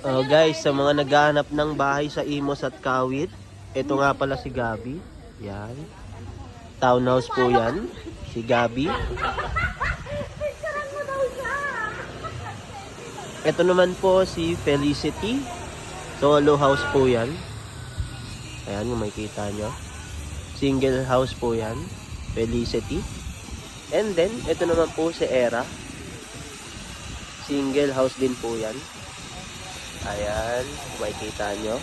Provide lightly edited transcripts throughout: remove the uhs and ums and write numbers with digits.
Oh guys, sa mga naghahanap ng bahay sa Imos at Kawit, ito nga pala si Gabi. Yan. Townhouse po yan. Si Gabi. Ito naman po si Felicity. Solo house po yan. Ayan, kung makikita nyo. Single house po yan. Felicity. And then, ito naman po si Era. Single house din po yan. Ayan, kung makikita nyo.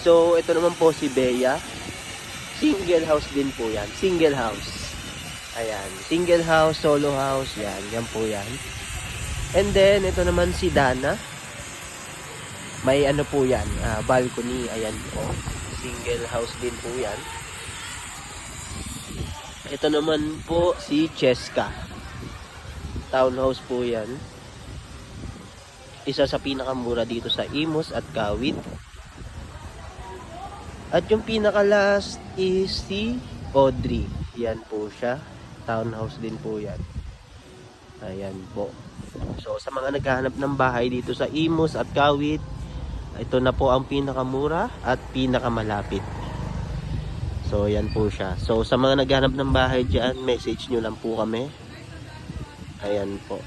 So, ito naman po si Bea. Single house din po yan. Single house. Ayan, single house, solo house. Yan, yan po yan. And then, ito naman si Dana. May ano po yan, balcony. Ayan po. Single house din po yan. Ito naman po si Cheska. Townhouse po yan. Isa sa pinakamura dito sa Imos at Kawit. At yung pinaka last is si Audrey. Yan po siya. Townhouse din po yan. Ayan po. So sa mga naghahanap ng bahay dito sa Imos at Kawit, ito na po ang pinakamura at pinakamalapit. So yan po siya. So sa mga naghahanap ng bahay dyan, message nyo lang po kami. Ayan po.